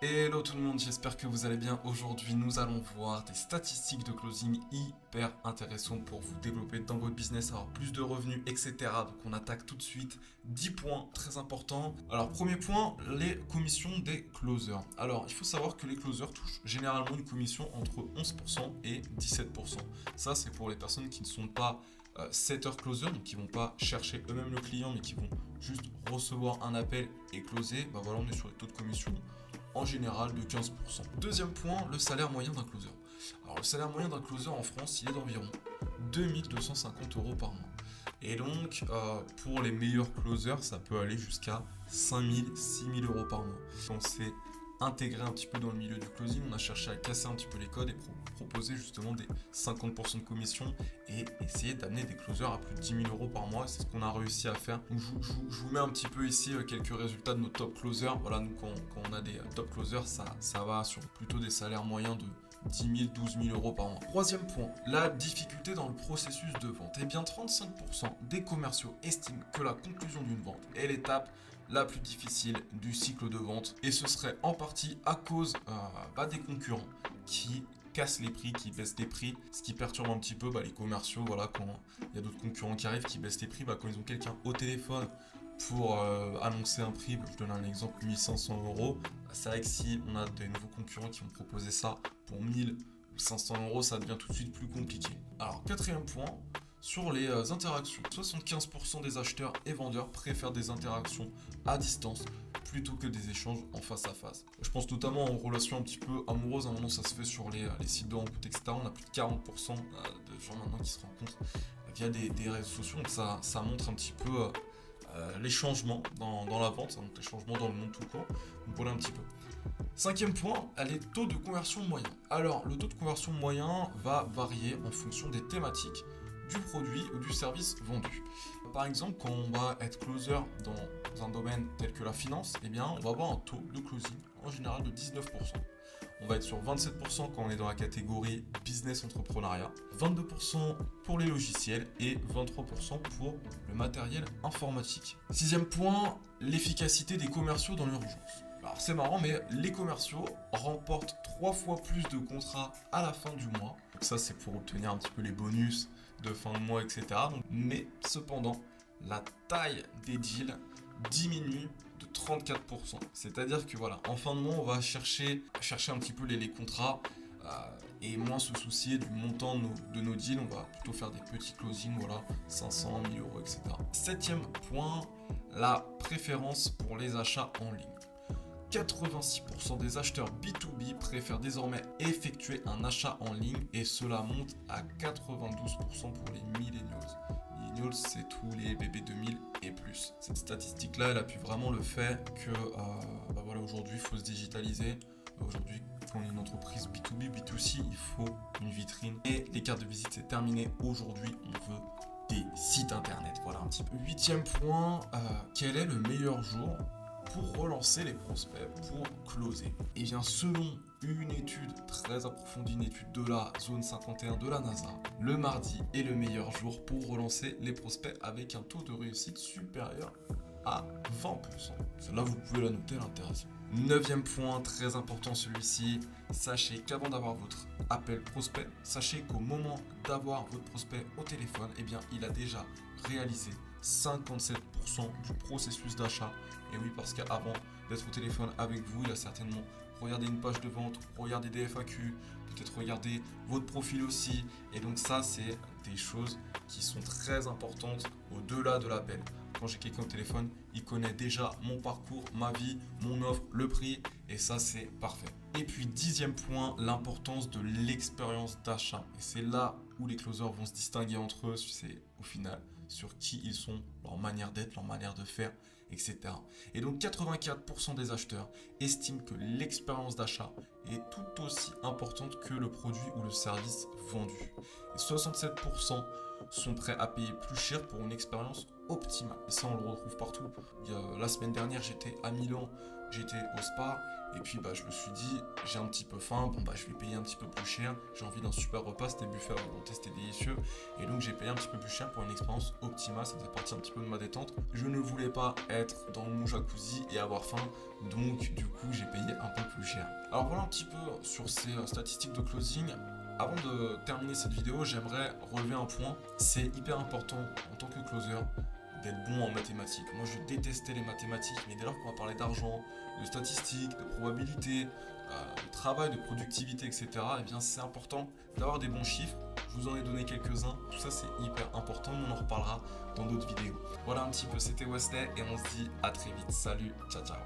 Hello tout le monde, j'espère que vous allez bien. Aujourd'hui, nous allons voir des statistiques de closing hyper intéressantes pour vous développer dans votre business, avoir plus de revenus, etc. Donc on attaque tout de suite 10 points très importants. Alors premier point, les commissions des closers. Alors il faut savoir que les closers touchent généralement une commission entre 11% et 17%. Ça c'est pour les personnes qui ne sont pas setter closer, donc qui vont pas chercher eux-mêmes le client, mais qui vont juste recevoir un appel et closer. Bah voilà, on est sur les taux de commission en général de 15%. Deuxième point, le salaire moyen d'un closer. Alors le salaire moyen d'un closer en France, il est d'environ 2250 euros par mois. Et donc pour les meilleurs closers, ça peut aller jusqu'à 5000, 6000 euros par mois. On s'est intégré un petit peu dans le milieu du closing, on a cherché à casser un petit peu les codes et proposer justement des 50% de commission et essayer d'amener des closers à plus de 10 000 euros par mois. C'est ce qu'on a réussi à faire. Donc, je vous mets un petit peu ici quelques résultats de nos top closers. Voilà, nous quand on a des top closers, ça va sur plutôt des salaires moyens de 10 000, 12 000 euros par mois. Troisième point, la difficulté dans le processus de vente. Eh bien, 35% des commerciaux estiment que la conclusion d'une vente est l'étape la plus difficile du cycle de vente. Et ce serait en partie à cause des concurrents qui cassent les prix, qui baissent les prix, ce qui perturbe un petit peu les commerciaux. Voilà, quand il y a d'autres concurrents qui arrivent, qui baissent les prix, quand ils ont quelqu'un au téléphone pour annoncer un prix, je donne un exemple, 1500 euros. C'est vrai que si on a des nouveaux concurrents qui vont proposer ça pour 1000 ou 500 euros, ça devient tout de suite plus compliqué. Alors, quatrième point, sur les interactions. 75% des acheteurs et vendeurs préfèrent des interactions à distance plutôt que des échanges en face à face. Je pense notamment aux relations un petit peu amoureuses. Maintenant, ça se fait sur les sites de rencontres, etc. On a plus de 40% de gens maintenant qui se rencontrent via des réseaux sociaux. Donc ça montre un petit peu les changements dans la vente, ça montre les changements dans le monde tout court. Donc voilà un petit peu. Cinquième point, les taux de conversion moyens. Alors, le taux de conversion moyen va varier en fonction des thématiques du produit ou du service vendu. Par exemple, quand on va être closer dans un domaine tel que la finance, eh bien, on va avoir un taux de closing en général de 19%. On va être sur 27% quand on est dans la catégorie business entrepreneuriat, 22% pour les logiciels et 23% pour le matériel informatique. Sixième point, l'efficacité des commerciaux dans l'urgence. Alors c'est marrant, mais les commerciaux remportent 3 fois plus de contrats à la fin du mois. Donc ça c'est pour obtenir un petit peu les bonus de fin de mois, etc. Mais cependant, la taille des deals diminue de 34%. C'est-à-dire que voilà, en fin de mois, on va chercher un petit peu les contrats et moins se soucier du montant de nos deals. On va plutôt faire des petits closings, voilà, 500, 1000 euros, etc. Septième point, la préférence pour les achats en ligne. 86% des acheteurs B2B préfèrent désormais effectuer un achat en ligne et cela monte à 92% pour les millennials. Millennials, c'est tous les bébés 2000 et plus. Cette statistique-là, elle appuie vraiment le fait que aujourd'hui, il faut se digitaliser. Aujourd'hui, quand on est une entreprise B2B, B2C, il faut une vitrine. Et les cartes de visite, c'est terminé. Aujourd'hui, on veut des sites internet. Voilà un petit peu. Huitième point, quel est le meilleur jour pour relancer les prospects, pour closer? Et bien selon une étude très approfondie, une étude de la zone 51 de la NASA, le mardi est le meilleur jour pour relancer les prospects avec un taux de réussite supérieur à 20%. Celle-là, vous pouvez la noter, elle est intéressante. Neuvième point, très important celui-ci, sachez qu'avant d'avoir votre appel prospect, sachez qu'au moment d'avoir votre prospect au téléphone, eh bien, il a déjà réalisé 57% du processus d'achat. Et oui, parce qu'avant d'être au téléphone avec vous, il a certainement regardé une page de vente, regardé des FAQ, peut-être regardé votre profil aussi. Et donc ça, c'est des choses qui sont très importantes au-delà de l'appel. Quand j'ai quelqu'un au téléphone, il connaît déjà mon parcours, ma vie, mon offre, le prix. Et ça, c'est parfait. Et puis, dixième point, l'importance de l'expérience d'achat. Et c'est là où les closers vont se distinguer entre eux. C'est au final sur qui ils sont, leur manière d'être, leur manière de faire, etc. Et donc 84% des acheteurs estiment que l'expérience d'achat est tout aussi importante que le produit ou le service vendu. Et 67% sont prêts à payer plus cher pour une expérience optimale. Et ça, on le retrouve partout. La semaine dernière, j'étais à Milan, j'étais au spa. Et puis je me suis dit, j'ai un petit peu faim, je vais payer un petit peu plus cher, j'ai envie d'un super repas, c'était buffet à volonté, c'était délicieux. Et donc j'ai payé un petit peu plus cher pour une expérience optimale, ça faisait partie un petit peu de ma détente. Je ne voulais pas être dans mon jacuzzi et avoir faim, donc du coup j'ai payé un peu plus cher. Alors voilà un petit peu sur ces statistiques de closing. Avant de terminer cette vidéo, j'aimerais relever un point. C'est hyper important en tant que closer d'être bon en mathématiques. Moi je détestais les mathématiques, mais dès lors qu'on va parler d'argent, de statistiques, de probabilité, de travail, de productivité, etc., eh bien c'est important d'avoir des bons chiffres. Je vous en ai donné quelques-uns, tout ça c'est hyper important, on en reparlera dans d'autres vidéos. Voilà un petit peu, c'était Wesley et on se dit à très vite. Salut, ciao ciao.